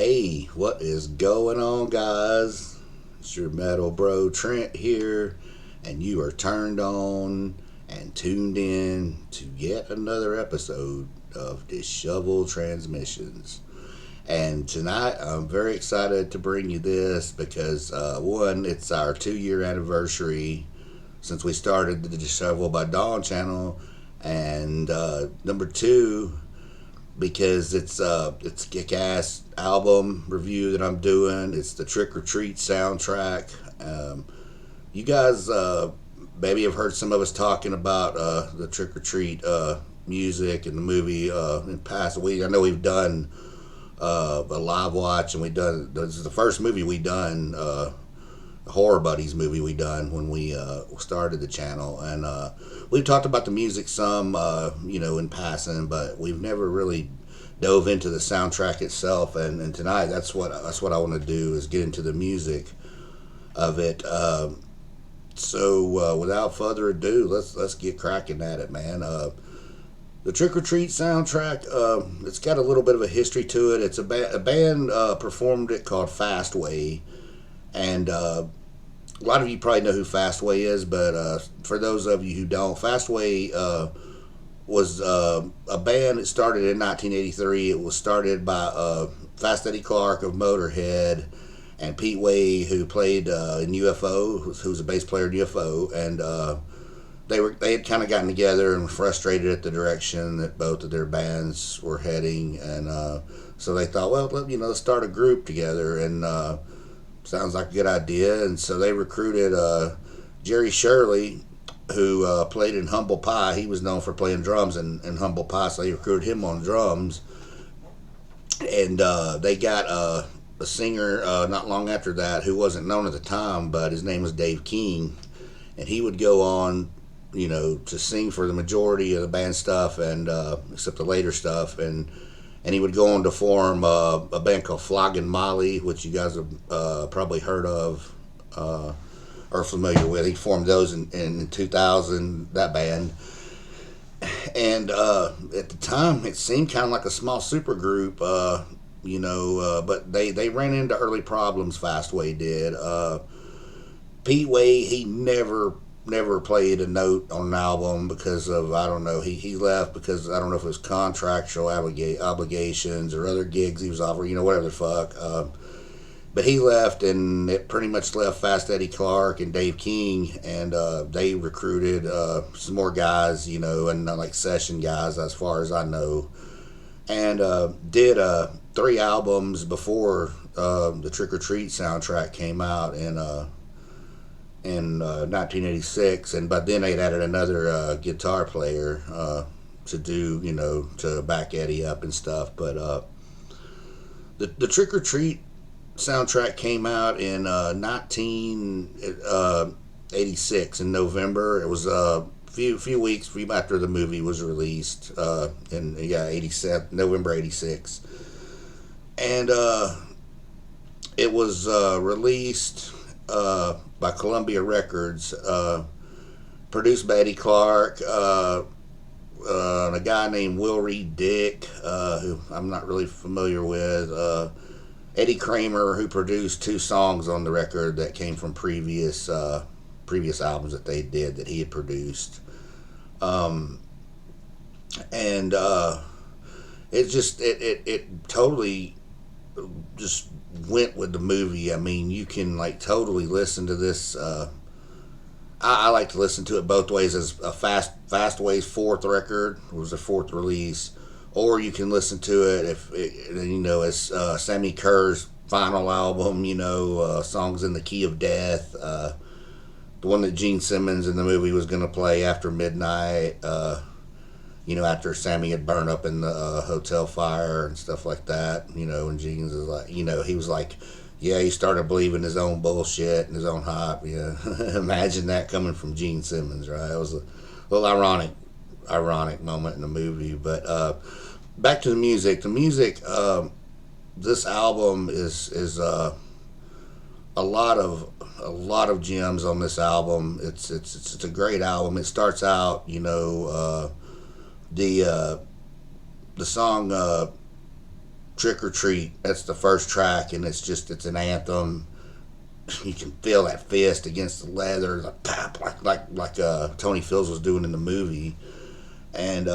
Hey, what is going on, guys? It's your metal bro Trent here, and you are turned on and tuned in to yet another episode of Disheveled Transmissions. And tonight, I'm very excited to bring you this because, one, it's our 2 year anniversary since we started the Disheveled by Dawn channel, and number two, because it's kick-ass album review that I'm doing. It's the Trick or Treat soundtrack. You guys maybe have heard some of us talking about the Trick or Treat music and the movie in past week. I know we've done a live watch, and this is the first movie we done. Horror Buddies movie we done when we started the channel, and we've talked about the music some in passing, but we've never really dove into the soundtrack itself, and tonight that's what I want to do, is get into the music of it. So without further ado, let's get cracking at it, man. The Trick or Treat soundtrack, it's got a little bit of a history to it. It's a band performed it called Fastway, and a lot of you probably know who Fastway is, but for those of you who don't, Fastway was a band that started in 1983. It was started by Fast Eddie Clark of Motorhead and Pete Way, who played in UFO, who's a bass player in UFO, and they had kind of gotten together and were frustrated at the direction that both of their bands were heading, and so they thought, well, let's start a group together, and sounds like a good idea. And so they recruited Jerry Shirley, who played in Humble Pie. He was known for playing drums in Humble Pie, so they recruited him on drums. And they got a singer not long after that who wasn't known at the time, but his name was Dave King. And he would go on, to sing for the majority of the band stuff, and except the later stuff. And he would go on to form a band called Flogging Molly, which you guys have probably heard of or familiar with. He formed those in 2000, that band. And at the time, it seemed kind of like a small super group, but they ran into early problems, Fastway did. Pete Way, he never played a note on an album because of, I don't know, he left because, I don't know if it was contractual obligations or other gigs he was offering, whatever the fuck. But he left, and it pretty much left Fast Eddie Clark and Dave King, and they recruited some more guys, and like session guys as far as I know, and did 3 albums before the Trick or Treat soundtrack came out in 1986, and by then they'd added another guitar player to do, to back Eddie up and stuff. But the Trick or Treat soundtrack came out in 1986 in November. It was a few weeks after the movie was released in November 86, and it was released by Columbia Records, produced by Eddie Clark, and a guy named Will Reed Dick, who I'm not really familiar with, Eddie Kramer, who produced 2 songs on the record that came from previous albums that they did that he had produced, and it totally just went with the movie. I mean, you can totally listen to this. I like to listen to it both ways, as a Fastway's 4th record. It was their 4th release. Or you can listen to it as Sammy Kerr's final album, Songs in the Key of Death, the one that Gene Simmons in the movie was going to play after midnight, after Sammy had burned up in the hotel fire and stuff like that, and Gene's is like, he was like, yeah, he started believing his own bullshit and his own hype. Yeah, imagine that coming from Gene Simmons, right? It was a little ironic moment in the movie. But back to the music. This album is a lot of gems on this album. It's a great album. It starts out, the song Trick or Treat. That's the first track, and it's an anthem. You can feel that fist against the leather, the pop, like Tony Phil's was doing in the movie, and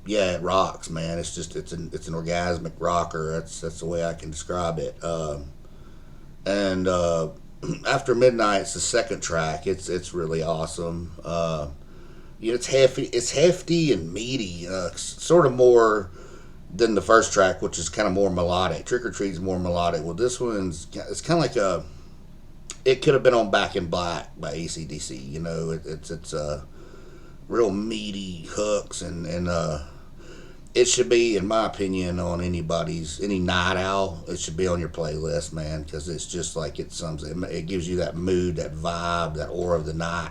yeah, it rocks, man. It's an orgasmic rocker. That's the way I can describe it. And After Midnight's the second track. It's really awesome. It's hefty and meaty, sort of more than the first track, which is kind of more melodic. Trick or Treat's more melodic. Well, this one's it's kind of like a. It could have been on Back in Black by AC/DC. It's real meaty hooks and it should be, in my opinion, on any night owl. It should be on your playlist, man, because it's just like it gives you that mood, that vibe, that aura of the night.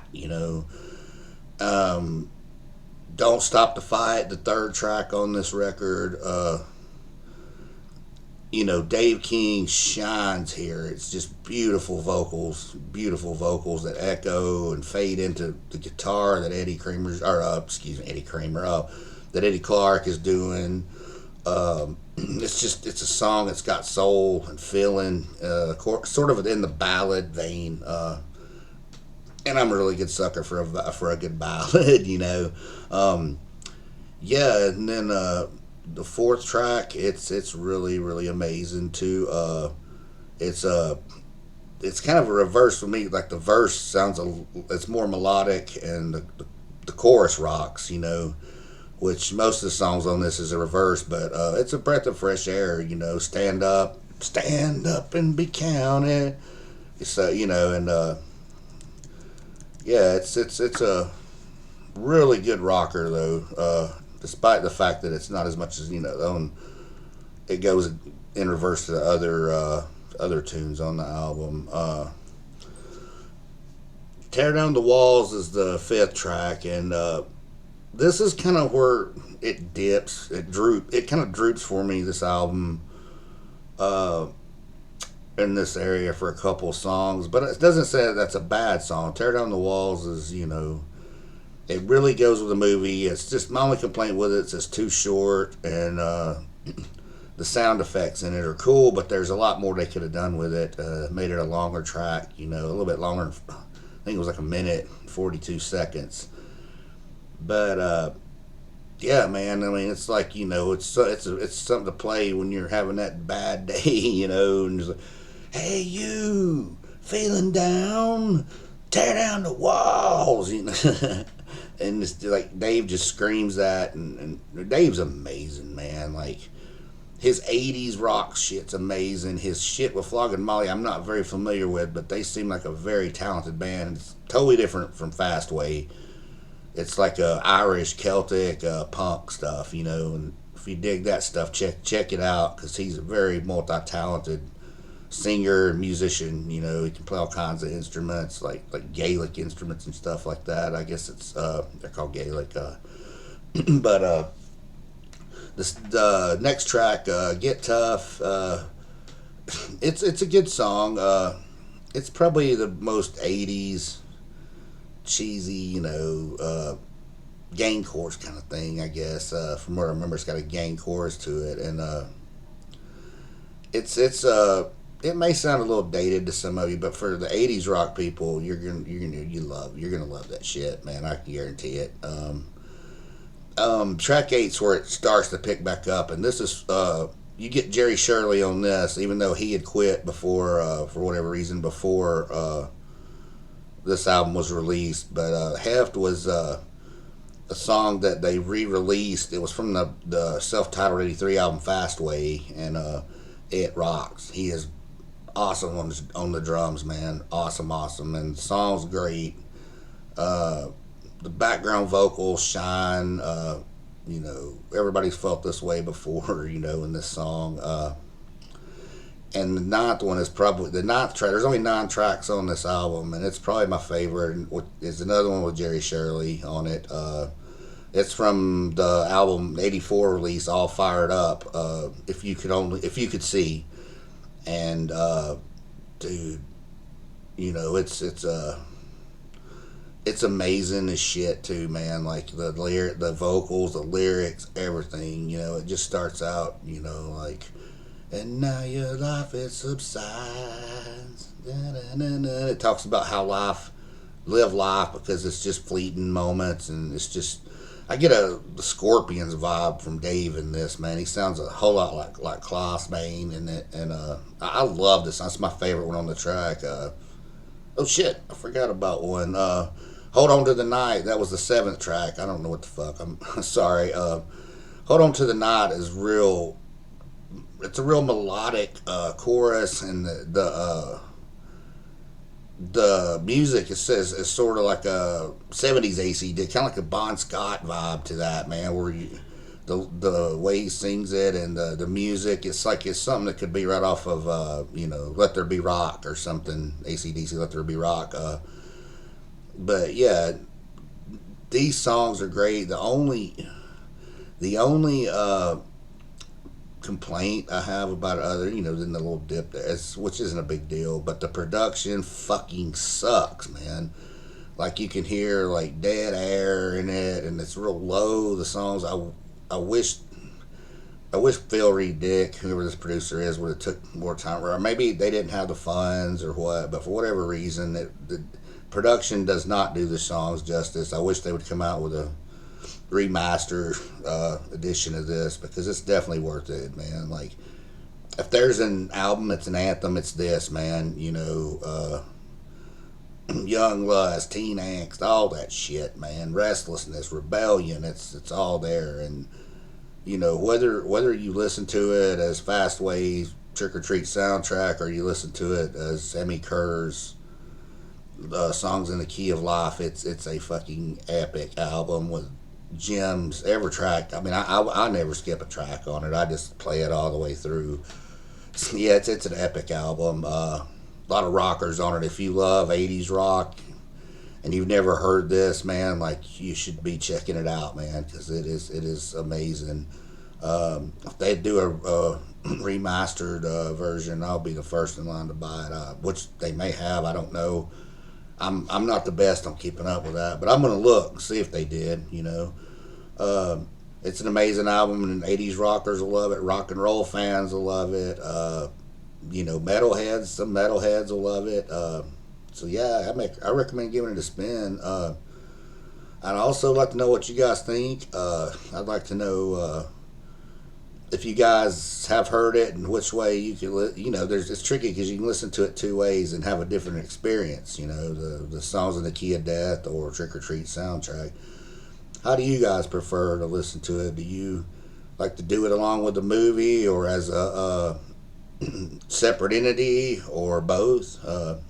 Don't Stop the Fight, the third track on this record. Dave King shines here. It's just beautiful vocals that echo and fade into the guitar that Eddie Clark is doing. It's a song that's got soul and feeling, sort of in the ballad vein. And I'm a really good sucker for a good ballad, Yeah, and then the fourth track, it's really really amazing too. It's kind of a reverse for me. Like the verse it's more melodic, and the chorus rocks. Which most of the songs on this is a reverse, but it's a breath of fresh air. Stand up and be counted. So and yeah, it's a really good rocker though. Despite the fact that it's not as much as it goes in reverse to the other tunes on the album. Tear Down the Walls is the fifth track, and this is kind of where it dips. It kind of droops for me, this album, in this area for a couple songs, but it doesn't say that's a bad song. Tear Down the Walls is it really goes with the movie. It's just my only complaint with it is it's too short, and the sound effects in it are cool, but there's a lot more they could have done with it. Made it a longer track, a little bit longer. I think it was like 1 minute 42 seconds. But yeah, man. I mean, it's like it's something to play when you're having that bad day, and just like, hey, you feeling down? Tear down the walls, And it's like Dave just screams that, and Dave's amazing, man. Like his '80s rock shit's amazing. His shit with Flogging Molly, I'm not very familiar with, but they seem like a very talented band. It's totally different from Fastway. It's like a Irish Celtic punk stuff, And if you dig that stuff, check it out, because he's a very multi-talented singer and musician. He can play all kinds of instruments, like Gaelic instruments and stuff like that. I guess it's they're called Gaelic. But the next track, Get Tough. It's a good song. It's probably the most '80s cheesy, gang chorus kind of thing, I guess. From what I remember, it's got a gang chorus to it, and it may sound a little dated to some of you, but for the '80s rock people, you're gonna love that shit, man. I can guarantee it. Track 8's where it starts to pick back up, and this is you get Jerry Shirley on this, even though he had quit before for whatever reason before this album was released. But Heft was a song that they re-released. It was from the self-titled '83 album Fastway, and it rocks. He is awesome on the drums, man. Awesome, and the song's great. The background vocals shine. Everybody's felt this way before, in this song. And the ninth one is probably the ninth track. There's only 9 tracks on this album, and it's probably my favorite. And it's another one with Jerry Shirley on it. It's from the album '84 release, All Fired Up. If you could see, and dude, it's amazing as shit too, man. Like the vocals, the lyrics, everything. It just starts out, like And now your life it subsides. Da-da-da-da. It talks about how live life because it's just fleeting moments, and it's just. I get the Scorpions vibe from Dave in this, man. He sounds a whole lot like Klaus Bane in it, and I love this. That's my favorite one on the track. Oh shit, I forgot about one. Hold on to the night. That was the seventh track. I don't know what the fuck. I'm sorry. Hold on to the night is real. It's a real melodic chorus, and the music, it says, is sort of like a 70s ACD, kind of like a Bon Scott vibe to that, man, where the way he sings it, and the music, it's like it's something that could be right off of Let There Be Rock or something. ACDC, Let There Be Rock. But yeah, these songs are great. The only complaint I have about other, than the little dip there, which isn't a big deal, but the production fucking sucks, man. Like you can hear like dead air in it, and it's real low. The songs, I wish Phil Reed Dick, whoever this producer is, would have took more time, or maybe they didn't have the funds or what. But for whatever reason, the production does not do the songs justice. I wish they would come out with a remaster edition of this, because it's definitely worth it, man. Like if there's an album, it's an anthem, it's this, man. Young lust, teen angst, all that shit, man. Restlessness, rebellion, it's all there. And whether you listen to it as Fastway Trick or Treat soundtrack, or you listen to it as Emmy Kerr's Songs in the Key of Life, it's a fucking epic album with gems every track. I mean, I never skip a track on it. I just play it all the way through. Yeah, it's an epic album. A lot of rockers on it. If you love 80s rock and you've never heard this, man, like you should be checking it out, man, because it is amazing. If they do a remastered version, I'll be the first in line to buy it, which they may have. I don't know. I'm not the best on keeping up with that, but I'm gonna look and see if they did. It's an amazing album, and 80s rockers will love it. Rock and roll fans will love it. Some metalheads will love it. So yeah, I recommend giving it a spin. I'd also like to know what you guys think. I'd like to know if you guys have heard it and which way you can. It's tricky because you can listen to it two ways and have a different experience. The Songs in the Key of Death or Trick or Treat soundtrack. How do you guys prefer to listen to it? Do you like to do it along with the movie, or as a separate entity, or both? I'd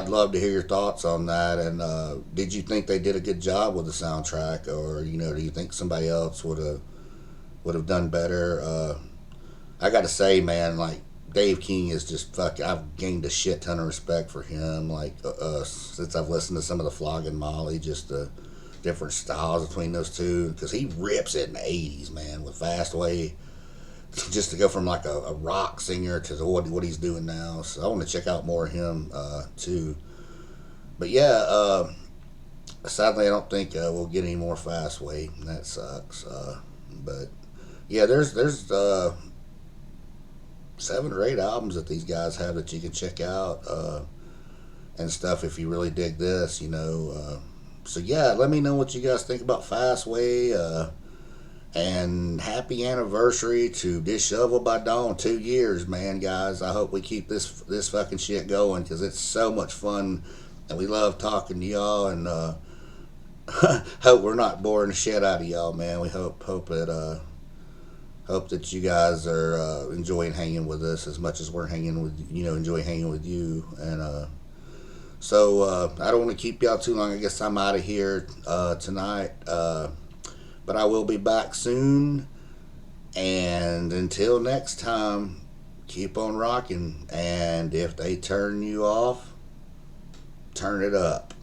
love to hear your thoughts on that. And did you think they did a good job with the soundtrack, or do you think somebody else would have done better? I got to say, man, like Dave King is just fucking. I've gained a shit ton of respect for him. Like since I've listened to some of the Flogging Molly, just the different styles between those two, because he rips it in the '80s, man, with Fastway. Just to go from like a rock singer to what he's doing now. So I want to check out more of him too. But yeah, sadly I don't think we'll get any more Fastway, and that sucks. But yeah, there's 7 or 8 albums that these guys have that you can check out and stuff if you really dig this. So yeah, let me know what you guys think about Fastway. And happy anniversary to Disheveled by Dawn. 2 years, man, guys. I hope we keep this fucking shit going, because it's so much fun, and we love talking to y'all. And hope we're not boring the shit out of y'all, man. We hope that you guys are enjoying hanging with us as much as we're enjoy hanging with you. And so I don't want to keep y'all too long. I guess I'm out of here tonight. But I will be back soon. And until next time, keep on rocking. And if they turn you off, turn it up.